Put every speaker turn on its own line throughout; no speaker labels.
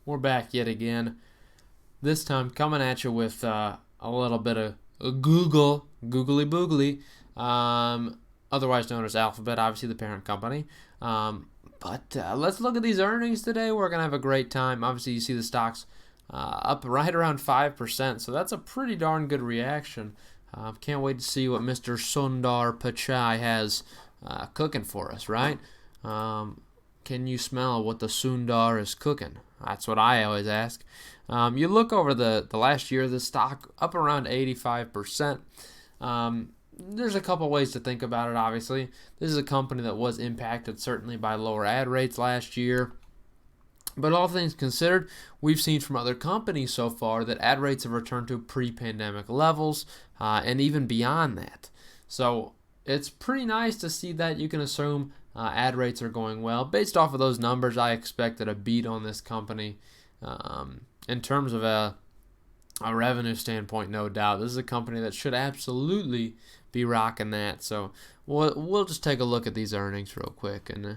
We're back yet again. This time coming at you with a little bit of googly boogly, otherwise known as Alphabet, obviously the parent company. But let's look at these earnings today. We're going to have a great time. Obviously, you see the stocks up right around 5%, so that's a pretty darn good reaction. Can't wait to see what Mr. Sundar Pichai has cooking for us, right? Can you smell what the Sundar is cooking? That's what I always ask. You look over the last year, the stock up around 85%. There's a couple ways to think about it, obviously. This is a company that was impacted certainly by lower ad rates last year. But all things considered, we've seen from other companies so far that ad rates have returned to pre-pandemic levels and even beyond that. So it's pretty nice to see that. You can assume ad rates are going well. Based off of those numbers, I expected a beat on this company. In terms of a revenue standpoint, no doubt. This is a company that should absolutely be rocking that. So we'll just take a look at these earnings real quick. And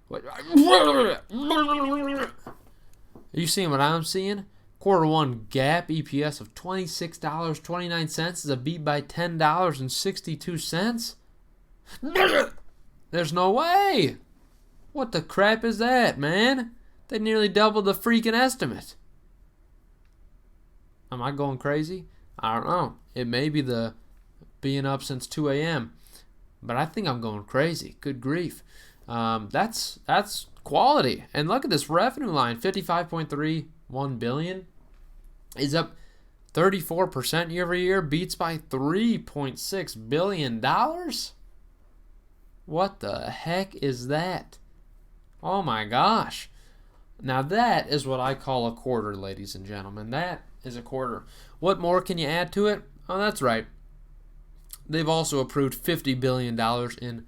are you seeing what I'm seeing? Quarter one GAAP EPS of $26.29 is a beat by $10.62. There's no way. What the crap is that, man? They nearly doubled the freaking estimate. Am I going crazy? I don't know. It may be the being up since 2 a.m., but I think I'm going crazy. Good grief. That's quality. And look at this revenue line, $55.31 billion is up 34% year over year, beats by $3.6 billion. What the heck is that? Oh my gosh. Now that is what I call a quarter, ladies and gentlemen. That is a quarter. What more can you add to it? Oh, that's right. They've also approved $50 billion in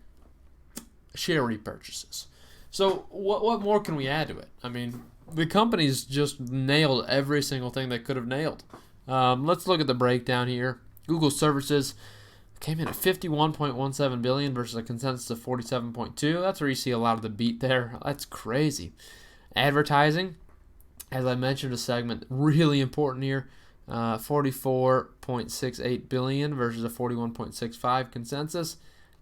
share repurchases. So what more can we add to it? I mean, the company's just nailed every single thing they could have nailed. Let's look at the breakdown here. Google services came in at $51.17 billion versus a consensus of $47.2. That's where you see a lot of the beat there. That's crazy. Advertising, as I mentioned, a segment really important here. $44.68 billion versus a $41.65 consensus.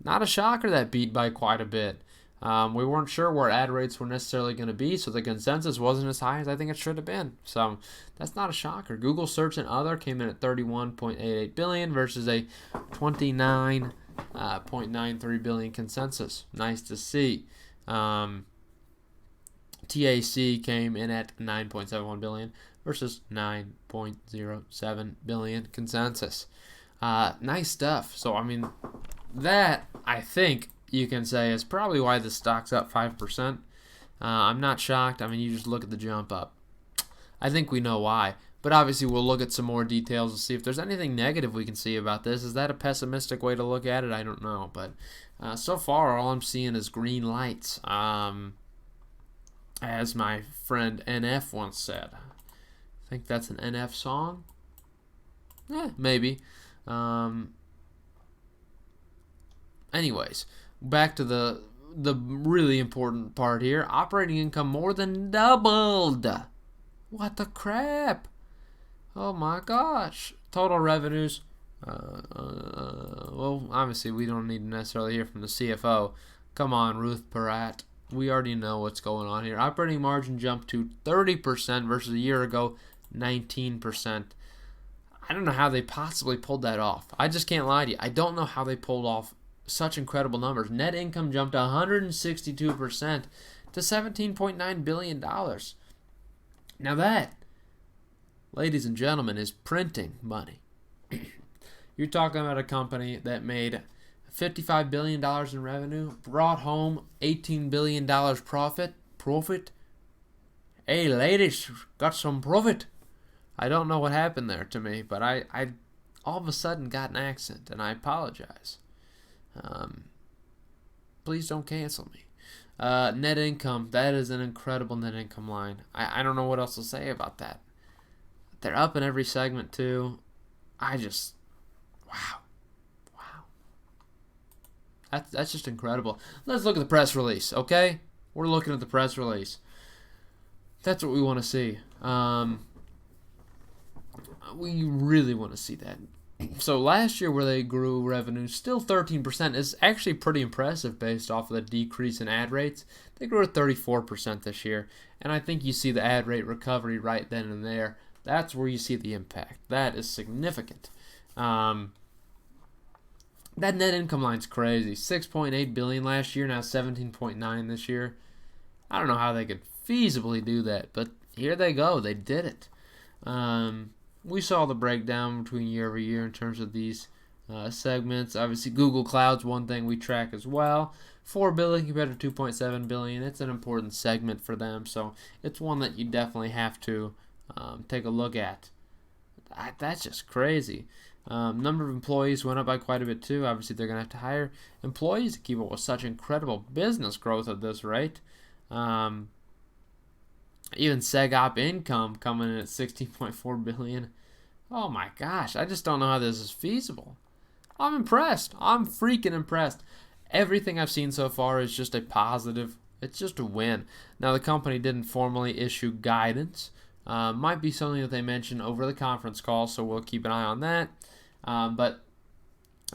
Not a shocker that beat by quite a bit. We weren't sure where ad rates were necessarily going to be, so the consensus wasn't as high as I think it should have been. So that's not a shocker. Google Search and Other came in at $31.88 billion versus a $29.93 billion consensus. Nice to see. TAC came in at $9.71 billion versus $9.07 billion consensus. Nice stuff. So, I mean, that, I think, you can say is probably why the stock's up 5%. I'm not shocked. I mean, you just look at the jump up. I think we know why. But obviously, we'll look at some more details to see if there's anything negative we can see about this. Is that a pessimistic way to look at it? I don't know. But so far, all I'm seeing is green lights. As my friend NF once said. I think that's an NF song? Maybe. Anyways, back to the really important part here. Operating income more than doubled. What the crap? Oh my gosh. Total revenues. Well, obviously we don't need to necessarily hear from the CFO. Come on, Ruth Porat. We already know what's going on here. Operating margin jumped to 30% versus a year ago, 19%. I don't know how they possibly pulled that off. I just can't lie to you. I don't know how they pulled off such incredible numbers. Net income jumped 162% to $17.9 billion. Now that, ladies and gentlemen, is printing money. You're talking about a company that made $55 billion in revenue, brought home $18 billion profit. Hey, ladies, got some profit. I don't know what happened there to me, but I all of a sudden got an accent, and I apologize. Please don't cancel me. Net income, that is an incredible net income line. I don't know what else to say about that. They're up in every segment, too. Wow. That's just incredible. Let's look at the press release, okay? We're looking at the press release. That's what we want to see. We really want to see that. So last year, where they grew revenue still 13%, is actually pretty impressive based off of the decrease in ad rates. They grew at 34% this year, and I think you see the ad rate recovery right then and there. That's where you see the impact. That is significant. That net income line's crazy. 6.8 billion last year, now 17.9 this year. I don't know how they could feasibly do that, but here they go. They did it. We saw the breakdown between year over year in terms of these segments. Obviously, Google Cloud's one thing we track as well. 4 billion compared to 2.7 billion. It's an important segment for them, so it's one that you definitely have to take a look at. That's just crazy. Number of employees went up by quite a bit too. Obviously, they're going to have to hire employees to keep up with such incredible business growth at this rate. Even SegOp income coming in at 16.4 billion. Oh my gosh, I just don't know how this is feasible. I'm impressed. I'm freaking impressed. Everything I've seen so far is just a positive. It's just a win. Now, the company didn't formally issue guidance. Might be something that they mention over the conference call, so we'll keep an eye on that. But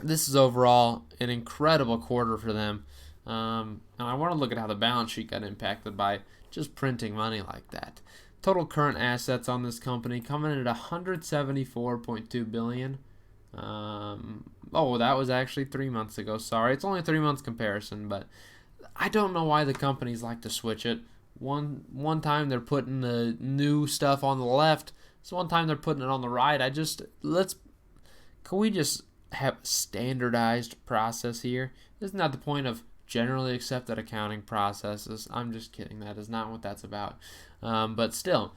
this is overall an incredible quarter for them. And I want to look at how the balance sheet got impacted by just printing money like that. Total current assets on this company coming in at 174.2 billion. That was actually 3 months ago. Sorry, it's only a 3 month comparison, but I don't know why the companies like to switch it. One time they're putting the new stuff on the left, so one time they're putting it on the right. Can we just have a standardized process here? Isn't that the point of generally accepted accounting processes? I'm just kidding. That is not what that's about. But still,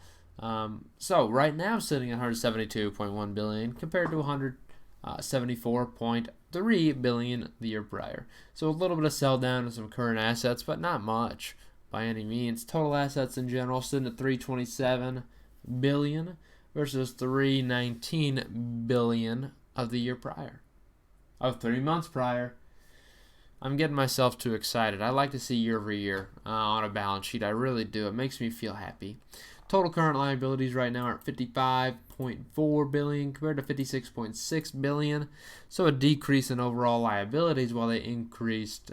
so right now sitting at 172.1 billion compared to 174.3 billion the year prior. So a little bit of sell down in some current assets, but not much by any means. Total assets in general sitting at 327 billion versus 319 billion of the year prior, of 3 months prior. I'm getting myself too excited. I like to see year over year on a balance sheet. I really do. It makes me feel happy. Total current liabilities right now are at 55.4 billion compared to 56.6 billion. So a decrease in overall liabilities while they increased,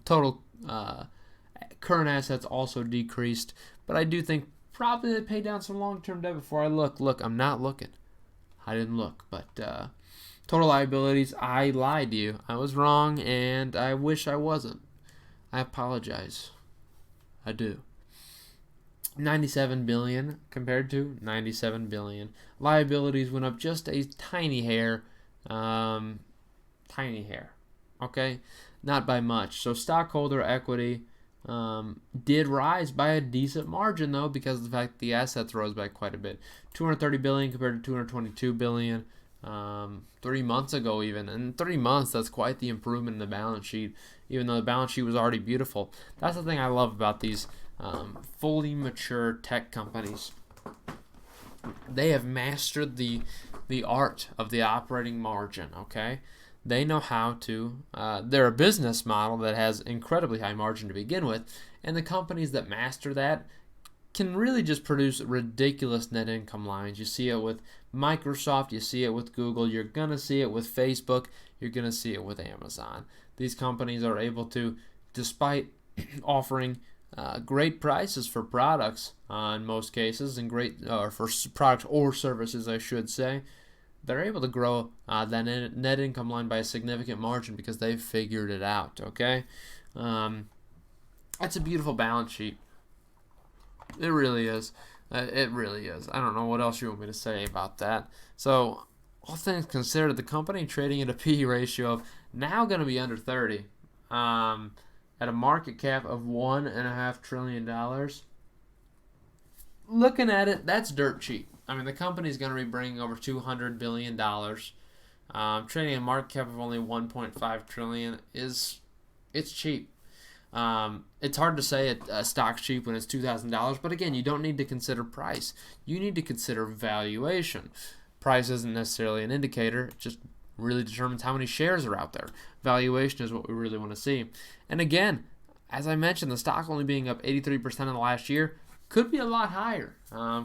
total current assets also decreased. But I do think probably they paid down some long-term debt before I look. Look, I'm not looking. I didn't look, but total liabilities, I lied to you. I was wrong, and I wish I wasn't. I apologize. I do. 97 billion compared to 97 billion. Liabilities went up just a tiny hair. Okay? Not by much. So stockholder equity did rise by a decent margin, though, because of the fact the assets rose by quite a bit. 230 billion compared to 222 billion 3 months ago even. In 3 months, that's quite the improvement in the balance sheet, even though the balance sheet was already beautiful. That's the thing I love about these fully mature tech companies. They have mastered the art of the operating margin, okay? They know how to, they're a business model that has incredibly high margin to begin with, and the companies that master that can really just produce ridiculous net income lines. You see it with Microsoft, you see it with Google, you're going to see it with Facebook, you're going to see it with Amazon. These companies are able to, despite offering great prices for products in most cases, and for products or services, I should say, they're able to grow that net income line by a significant margin because they've figured it out, okay? That's a beautiful balance sheet. It really is. It really is. I don't know what else you want me to say about that. So, all things considered, the company trading at a P/E ratio of now going to be under 30, at a market cap of $1.5 trillion. Looking at it, that's dirt cheap. I mean, the company's going to be bringing over $200 billion. Trading a market cap of only $1.5 trillion it's cheap. It's hard to say a stock's cheap when it's $2,000, but again, you don't need to consider price. You need to consider valuation. Price isn't necessarily an indicator. It just really determines how many shares are out there. Valuation is what we really want to see. And again, as I mentioned, the stock only being up 83% in the last year, could be a lot higher.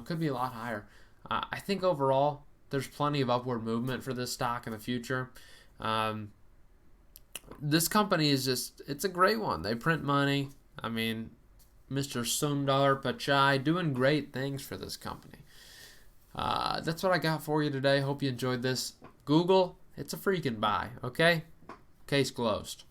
Could be a lot higher. I think overall there's plenty of upward movement for this stock in the future. This company is it's a great one. They print money. I mean, Mr. Sundar Pichai doing great things for this company. That's what I got for you today. Hope you enjoyed this. Google, it's a freaking buy, okay? Case closed.